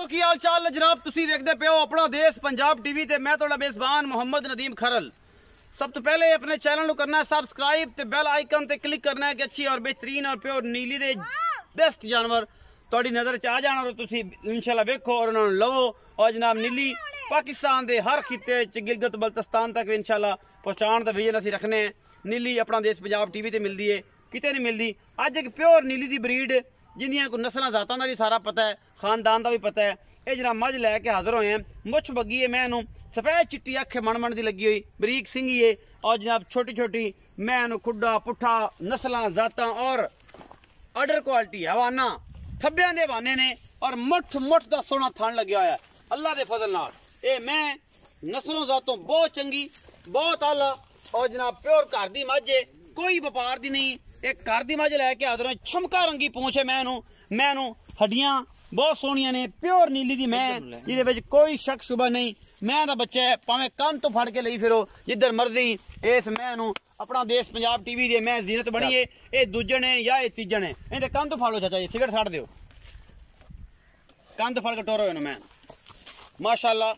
दोस्तों की हाल चाल जनाब तुसी वेखदे पे हो अपना देश पंजाब टीवी ते मैं तुहाडा मेजबान मोहम्मद नदीम खरल। सब तो पहले अपने चैनल को करना है सबसक्राइब ते बेल आइकन ते क्लिक करना है कि अच्छी और बेहतरीन और प्योर नीली दे बेस्ट जानवर तुहाडी नजर च आ जाण और तुसी इंशाल्लाह वेखो और उन्हां नूं लवो। और जनाब नीली पाकिस्तान दे हर खिते च गिलगित बल्तिस्तान तक इंशाल्लाह पहुंचाण दा विजन असीं रखने हैं। नीली अपना देश पंजाब टीवी ते मिलदी है, किते नहीं मिलदी। अज एक प्योर नीली दी ब्रीड जिंदियां कोई नस्लां जातां दा भी सारा पता है, खानदान दा भी पता है। ये जनाब मझ लैके हाजिर होए हैं, मुछ बग्गी है मैं नूं सफेद चिट्टी अख मण दी लगी हुई बरीक सिंगी है और जनाब छोटी छोटी मैं नूं खुड्डा पुट्ठा नस्लां जातां और ऑर्डर क्वालिटी हवाना थब्बियां दे हवाने ने और मुठ मुठ दा सोहना थन लग्या होया अल्लाह दे फजल नाल। ये मैं नस्लों जातों बहुत चंगी बहुत आला और जनाब प्योर घर दी मझ है, कोई व्यापार दी नहीं। एक घर दी मझ लैके हाजिर होए, छमका रंगी पूंछ है मैं हड्डियां बहुत सोहनियां ने, प्योर नीली दी मैं जिहदे विच कोई शक शुबा नहीं। मैं दा बच्चा है, भावें कंन तो फड़ के लई फिरो जिधर मर्जी। इस मैं नूं अपना देश पंजाब टीवी दे मैं जीनत बनी है। ये दूजे ने या ये तीजे ने, इहदे कंन तो फड़ लो चाचा जी, सिगरट छड्ड दिओ, कंन तो फड़ के टोरो इहनूं। मैं माशाअल्लाह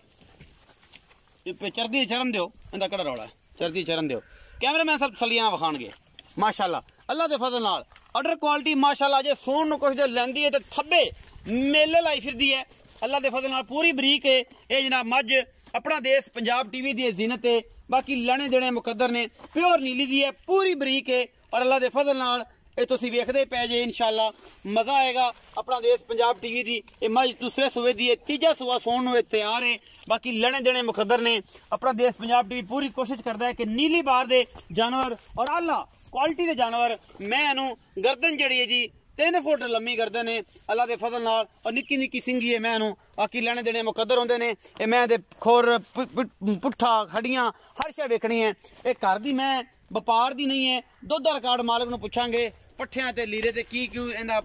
चरदी चरण दिओ, इंदा कड़ा रौला चरदी चरण दिओ। कैमरे मैन सब थलियां विखाणगे माशाअल्लाह अल्लाह दे फजल नाल। ऑर्डर क्वालिटी माशाअल्लाह जे सोन नूं कुछ दे लैंदी है ते थब्बे मेले लाई फिरदी है अल्लाह दे फजल नाल, पूरी बरीक है। ये जनाब मझ अपना देश पंजाब टीवी दी जीनत है, बाकी लैने देने मुकद्दर ने, प्योर नीली दी है, पूरी बरीक है और अल्लाह दे फजल नाल ये तुसीं वेखदे पै जे इंशाअल्लाह मजा आएगा। अपना देश पंजाब टीवी दी ये मझ दूसरे सूबे दी है, तीजा सूबा सोन नूं तैयार है, बाकी लैने देने मुकद्दर ने। अपना देश पंजाब टीवी पूरी कोशिश करता है कि नीली बार दे जानवर और आला क्वालिटी दे जानवर मैं नूं गर्दन जड़ी है जी 3 फुट लम्मी गर्दन है अल्लाह दे फजल नाल और निक्की निक्की सिंगी है मैं नूं, बाकी लैने देने मुकद्दर होंदे ने। ये मैं दे खोर पुट्ठा खड़ियां हर शे वेखनी है। ये घर दी मैं व्यापार दी नहीं है। दुध दा रिकार्ड मालक नूं पुछांगे पट्ठियां ते लीरे ते की क्यों इहदा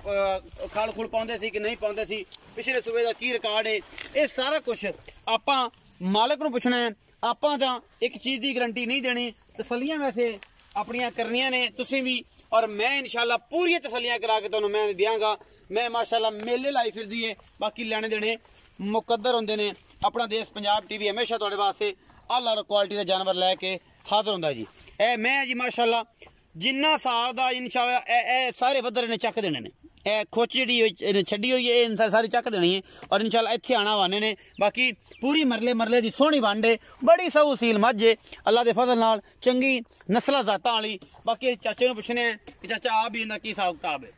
खल खुल पाउंदे सी कि नहीं पाउंदे सी, पिछले सूबे दा की रिकार्ड है, ये सारा कुछ आपां मालक नूं पुछना है। आपां तां एक चीज़ दी गारंटी नहीं देनी, तसल्लियां वैसे अपनियां करनियां ने तुसीं भी और मैं इंशाल्लाह पूरी तसल्लियां करा के तुहानूं मैं देंगा। मैं माशाल्लाह मेले लाई फिरदी है, बाकी लैने देने मुकद्दर होंदे ने। अपना देश पंजाब टीवी हमेशा तुहाडे वास्ते आला क्वालिटी दे जानवर लैके हाजिर होंदा जी। ए मैं जी माशाल्लाह जिन्ना साल दा इंशाल्लाह सारे वधर ने चक देने ने। खुच जी छड़ी हुई है सारी चक देनी है और इंशाल्लाह इत्थे आना वाने ने। बाकी पूरी मरले मरले दी सोहनी वंड है, बड़ी सऊ सील मझ है अल्लाह दे फजल नाल, चंगी नस्ल जातां वाली। बाकी चाचे नूं पुछने हैं कि चाचा आप भी इहदा की हिसाब किताब है।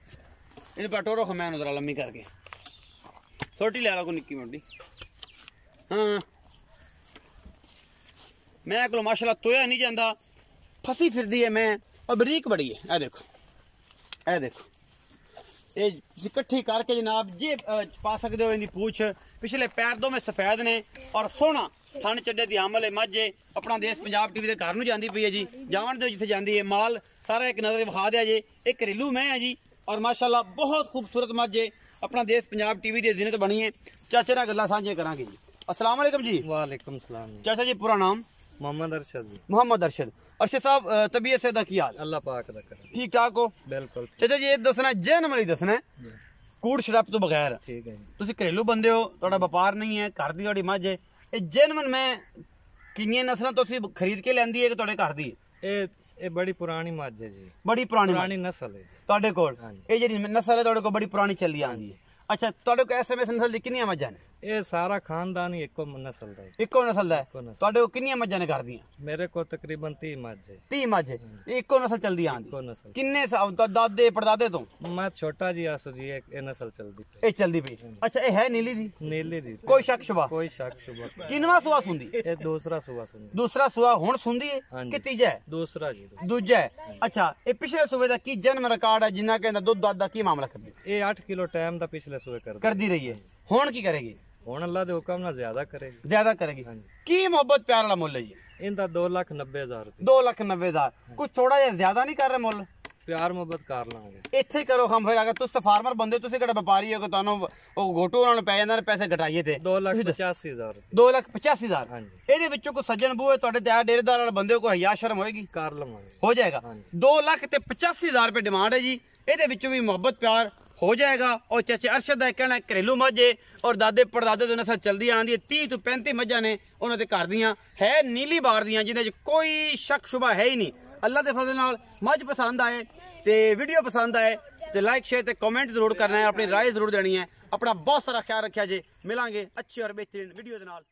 इहदे पटोरो खमैन उधर लम्मी करके छोटी लै लो को निक्की मोटी। हाँ मैं को माशाल्लाह तोया नहीं जाता, फसी फिरदी है मैं और बरीक बड़ी है। ए देखो ए देखो ये इकट्ठी करके जनाब जे पा सकते हो। इनकी पूछ पिछले पैर दो में सफेद ने और सोहना थन चड्डे दी हमल है। मझ अपना देश पंजाब टीवी के घर नूं जांदी पई है जी, जाण दो जिथे जांदी है। माल सारा एक नजर विखा दिया जे, एक घरेलू मैं है जी और माशाल्लाह बहुत खूबसूरत मझ है। अपना देश पंजाब टीवी की जीनत बनी है। चाचे नाल गल्लां सांझियां करांगे जी। अस्सलाम वालेकुम जी। वालेकुम सलाम। चाचा जी पूरा नाम? मोहम्मद अरशद जी। मोहम्मद अरशद। अरशद साहब तबीयत से दा की हाल? अल्लाह पाक दा करम ठीक ठाक हो? बिल्कुल चाचा जी ये दसना जैन वाली दसना है कूड़ शराब तो बगैर। ठीक है जी। तुसीं घरेलू बंदे हो, तुहाडा व्यापार नहीं है, घर दी तुहाडी मझ है। ये जेनवन मैं किन्नियां नस्लां तुसीं खरीद के लैंदी है कि तुहाडे घर दी? ये बड़ी पुरानी मझ है जी, बड़ी पुरानी नस्ल है तुहाडे कोल। ये जेहड़ी नस्ल है तुहाडे कोल बड़ी पुरानी चली आंदी है। अच्छा तुहाडे कोल एसएमएस नस्ल दी किन्नियां मझां ने? ये सारा खानदान ही इको नस्ल दा है। इको नस्ल दा है। तुहाडे कोल किन्नियां मझां ने घर दियां? मेरे को तकरीबन 30 मझ है। 30 मझ है, इको नस्ल चलदी आंदी? इको नस्ल। किन्ने दादे परदादे तो? मैं छोटा जी आसो जी ये नस्ल चलदी पई। ये चलदी पई। अच्छा ये है नीली दी? नीली दी कोई शक शुबा? कोई शक शुबा। किनवा सुआ सुंदी? ये दूसरा सुबा सुंदी। दूसरा सुआ हुण सुंदी है कि तीजा है? दूसरा जी, दूजा है। अच्छा ये पिछले सूबे दा की जन्म रिकॉर्ड है जिन्ना कहंदा दुध दादा की मामला करदी? ये 8 किलो टाइम दा पिछले सूबे करदी रही है। हुण की करेगी? हुण अल्लाह दे हुक्म नाल ज्यादा करेगी। ज्यादा करेगी। की मोहब्बत प्यार वाला मुल है जी? इनदा 2,90,000 रुपये। 2,90,000 कुछ थोड़ा जिहा ज्यादा नहीं कर रहे मुल? प्यार मोहब्बत कर लांगे। इत्थे करो हम फिर अगर तुस फार्मर बंदे तुसी किहड़ा व्यापारी हो कि तुहानू ओ घोटू उन्हां नू पै जांदा ने पैसे घटाइए थे? 2,85,000 2,85,000। हाँ जी। ਇਹਦੇ ਵਿੱਚੋਂ ਕੋਈ ਸੱਜਣ ਬੂਏ ਤੁਹਾਡੇ ਤੇ ਡੇਰੇਦਾਰ ਵਾਲੇ ਬੰਦੇ ਕੋਈ ਹਿਆ ਸ਼ਰਮ ਹੋਏਗੀ? कर लवांगे। हो जाएगा। 2,85,000 रुपए डिमांड है जी। ਇਹਦੇ ਵਿੱਚੋਂ ਵੀ ਮੁਹੱਬਤ प्यार हो जाएगा। और चाचे अरशद का कहना घरेलू मझ है और दादे परदादे तो नस्ल चलती आँदी 30 तो 35 मझां ने उन्होंने घर दियाँ है नीली बार दियाँ जिन्हें कोई शक शुबा है ही नहीं। अल्लाह के फजल नाल मझ पसंद आए तो वीडियो पसंद आए तो लाइक शेयर तो कमेंट जरूर करना है, अपनी राय जरूर देनी है। अपना बहुत सारा ख्याल रखा जे, मिलांगे अच्छी और बेहतरीन वीडियो के नाल।